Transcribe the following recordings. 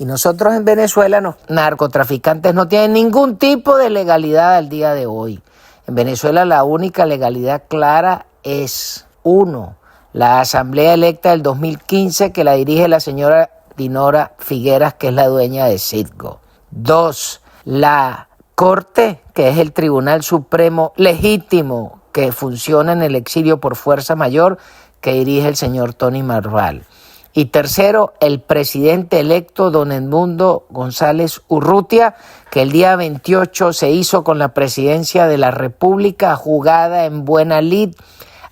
Y nosotros en Venezuela, los narcotraficantes no tienen ningún tipo de legalidad al día de hoy. En Venezuela la única legalidad clara es, uno, la asamblea electa del 2015 que la dirige la señora Dinora Figueras, que es la dueña de Citgo. Dos, la Corte, que es el Tribunal Supremo legítimo que funciona en el exilio por fuerza mayor, que dirige el señor Tony Marval. Y tercero, el presidente electo, don Edmundo González Urrutia, que el día 28 se hizo con la presidencia de la República, jugada en buena lid,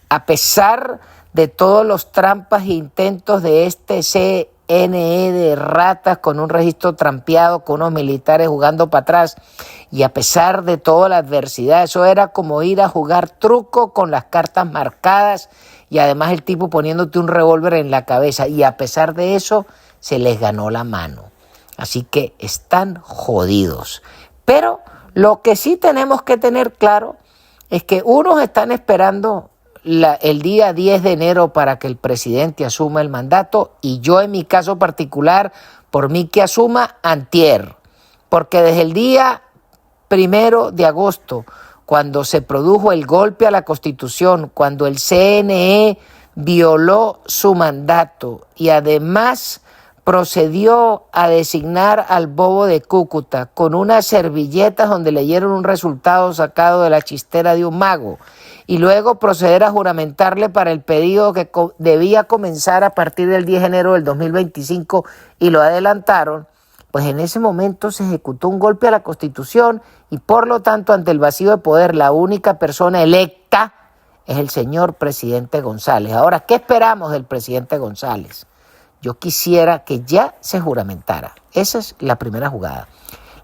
a pesar de todos los trampas e intentos de este CNE de ratas con un registro trampeado, con unos militares jugando para atrás, y a pesar de toda la adversidad. Eso era como ir a jugar truco con las cartas marcadas y además el tipo poniéndote un revólver en la cabeza, y a pesar de eso se les ganó la mano. Así que están jodidos. Pero lo que sí tenemos que tener claro es que unos están esperando el día 10 de enero para que el presidente asuma el mandato, y yo en mi caso particular, por mí que asuma antier, porque desde el día 1 de agosto, cuando se produjo el golpe a la Constitución, cuando el CNE violó su mandato y además procedió a designar al bobo de Cúcuta con unas servilletas donde leyeron un resultado sacado de la chistera de un mago, y luego proceder a juramentarle para el pedido que debía comenzar a partir del 10 de enero del 2025 y lo adelantaron, pues en ese momento se ejecutó un golpe a la Constitución y por lo tanto ante el vacío de poder la única persona electa es el señor presidente González. Ahora, ¿qué esperamos del presidente González? Yo quisiera que ya se juramentara. Esa es la primera jugada.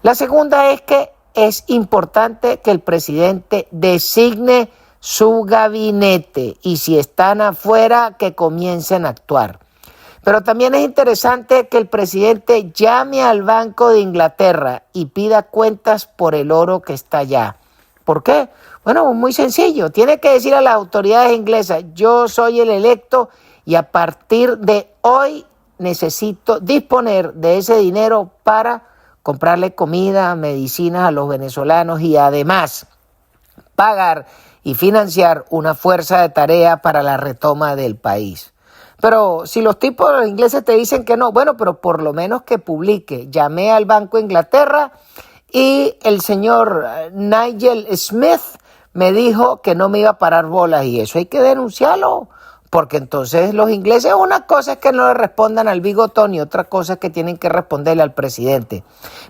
La segunda es que es importante que el presidente designe su gabinete y si están afuera que comiencen a actuar. Pero también es interesante que el presidente llame al Banco de Inglaterra y pida cuentas por el oro que está allá. ¿Por qué? Bueno, muy sencillo. Tiene que decir a las autoridades inglesas: yo soy el electo y a partir de hoy necesito disponer de ese dinero para comprarle comida, medicinas a los venezolanos y además pagar y financiar una fuerza de tarea para la retoma del país. Pero si los tipos los ingleses te dicen que no, bueno, pero por lo menos que publique. Llamé al Banco de Inglaterra y el señor Nigel Smith me dijo que no me iba a parar bolas, y eso hay que denunciarlo, porque entonces los ingleses, una cosa es que no le respondan al bigotón y otra cosa es que tienen que responderle al presidente.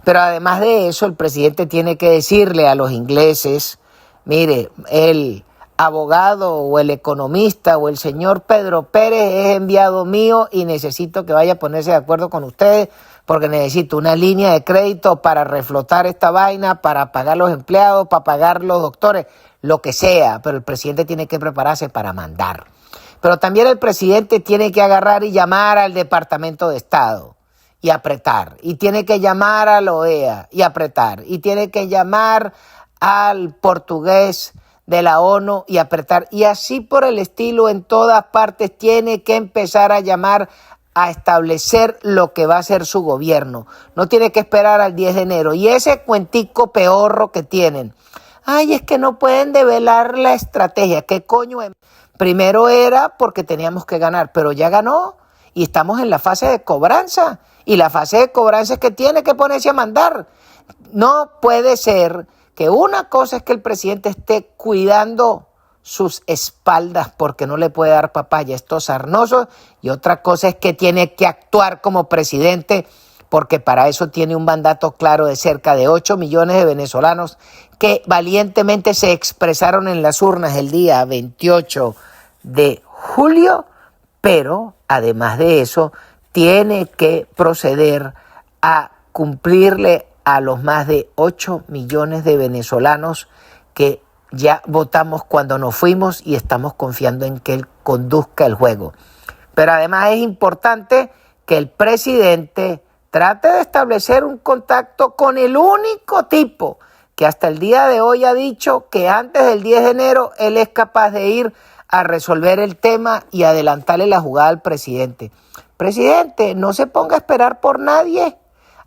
Pero además de eso, el presidente tiene que decirle a los ingleses: mire, el abogado o el economista o el señor Pedro Pérez es enviado mío y necesito que vaya a ponerse de acuerdo con ustedes porque necesito una línea de crédito para reflotar esta vaina, para pagar los empleados, para pagar los doctores, lo que sea, pero el presidente tiene que prepararse para mandar. Pero también el presidente tiene que agarrar y llamar al Departamento de Estado y apretar, y tiene que llamar a la OEA y apretar, y tiene que llamar al portugués de la ONU y apretar, y así por el estilo en todas partes. Tiene que empezar a llamar a establecer lo que va a ser su gobierno. No tiene que esperar al 10 de enero. Y ese cuentico peorro que tienen: ay, es que no pueden develar la estrategia. ¿Qué coño es? Primero era porque teníamos que ganar, pero ya ganó y estamos en la fase de cobranza. Y la fase de cobranza es que tiene que ponerse a mandar. No puede ser que una cosa es que el presidente esté cuidando sus espaldas porque no le puede dar papaya a estos sarnosos, y otra cosa es que tiene que actuar como presidente porque para eso tiene un mandato claro de cerca de 8 millones de venezolanos que valientemente se expresaron en las urnas el día 28 de julio, pero además de eso tiene que proceder a cumplirle a los más de 8 millones de venezolanos que ya votamos cuando nos fuimos y estamos confiando en que él conduzca el juego. Pero además es importante que el presidente trate de establecer un contacto con el único tipo que hasta el día de hoy ha dicho que antes del 10 de enero él es capaz de ir a resolver el tema y adelantarle la jugada al presidente. Presidente, no se ponga a esperar por nadie.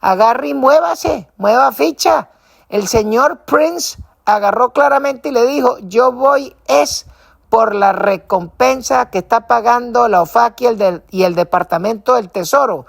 agarre y muévase, mueva ficha. El señor Prince agarró claramente y le dijo, yo voy es por la recompensa que está pagando la OFAC y el Departamento del Tesoro.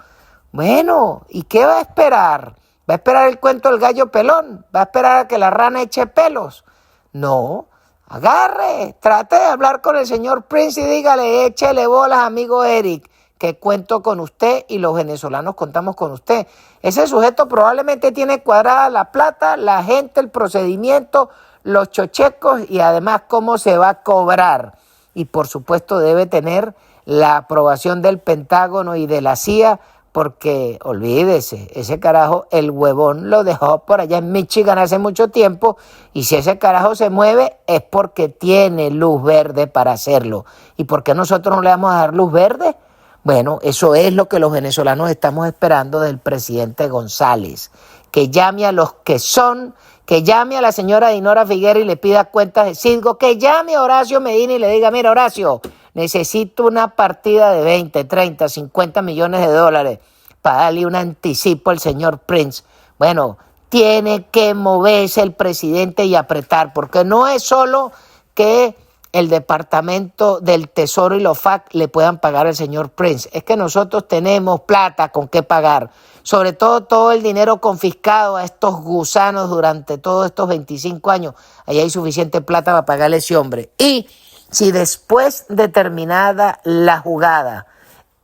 Bueno, ¿y qué va a esperar? ¿Va a esperar el cuento del gallo pelón? ¿Va a esperar a que la rana eche pelos? No, agarre, trate de hablar con el señor Prince y dígale, échele bolas, amigo Eric, que cuento con usted y los venezolanos contamos con usted. Ese sujeto probablemente tiene cuadrada la plata, la gente, el procedimiento, los chochecos y además cómo se va a cobrar. Y por supuesto debe tener la aprobación del Pentágono y de la CIA, porque olvídese, ese carajo, el huevón lo dejó por allá en Michigan hace mucho tiempo, y si ese carajo se mueve es porque tiene luz verde para hacerlo. ¿Y por qué nosotros no le vamos a dar luz verde? Bueno, eso es lo que los venezolanos estamos esperando del presidente González, que llame a los que son, que llame a la señora Dinora Figuera y le pida cuentas de Citgo, que llame a Horacio Medina y le diga, mira Horacio, necesito una partida de 20, 30, 50 millones de dólares para darle un anticipo al señor Prince. Bueno, tiene que moverse el presidente y apretar, porque no es solo que el Departamento del Tesoro y los FAC le puedan pagar al señor Prince. Es que nosotros tenemos plata con qué pagar. Sobre todo el dinero confiscado a estos gusanos durante todos estos 25 años. Ahí hay suficiente plata para pagarle a ese hombre. Y si después de terminada la jugada,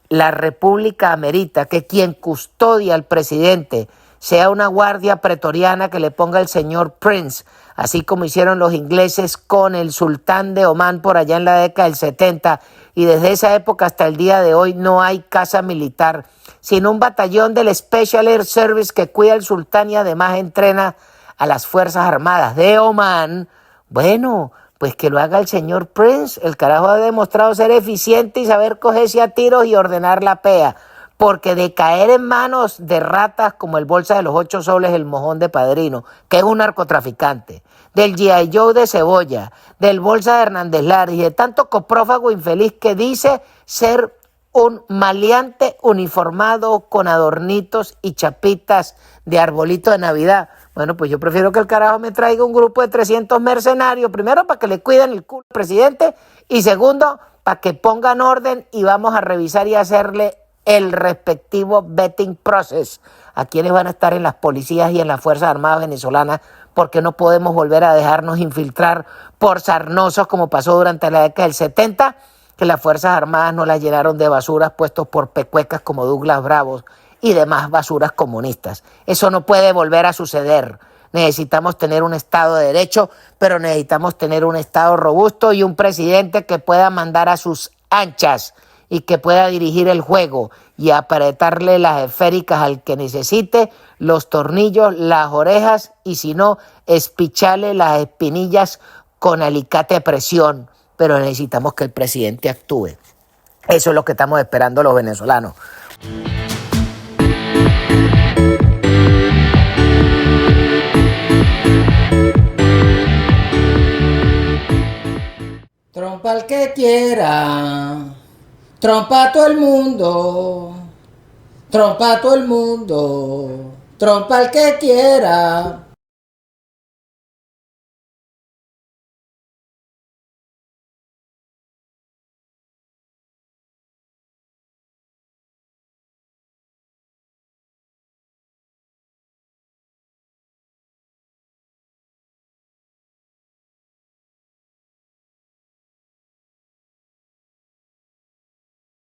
la República amerita que quien custodia al presidente sea una guardia pretoriana que le ponga el señor Prince, así como hicieron los ingleses con el sultán de Omán por allá en la década del 70, y desde esa época hasta el día de hoy no hay casa militar, sino un batallón del Special Air Service que cuida al sultán y además entrena a las Fuerzas Armadas de Omán. Bueno, pues que lo haga el señor Prince. El carajo ha demostrado ser eficiente y saber cogerse a tiros y ordenar la pea. Porque de caer en manos de ratas como el Bolsa de los 8 soles, el mojón de Padrino, que es un narcotraficante, del G.I. Joe de Cebolla, del Bolsa de Hernández Lara y de tanto coprófago infeliz que dice ser un maleante uniformado con adornitos y chapitas de arbolito de Navidad. Bueno, pues yo prefiero que el carajo me traiga un grupo de 300 mercenarios, primero para que le cuiden el culo al presidente y segundo para que pongan orden y vamos a revisar y hacerle el respectivo vetting process a quienes van a estar en las policías y en las Fuerzas Armadas venezolanas, porque no podemos volver a dejarnos infiltrar por sarnosos como pasó durante la década del 70, que las Fuerzas Armadas nos las llenaron de basuras puestos por pecuecas como Douglas Bravos y demás basuras comunistas. Eso no puede volver a suceder. Necesitamos tener un Estado de Derecho, pero necesitamos tener un Estado robusto y un presidente que pueda mandar a sus anchas y que pueda dirigir el juego y apretarle las esféricas al que necesite, los tornillos, las orejas y si no, espicharle las espinillas con alicate a presión. Pero necesitamos que el presidente actúe. Eso es lo que estamos esperando los venezolanos. Trompa al que quiera, trompa a todo el mundo, trompa a todo el mundo, trompa al que quiera.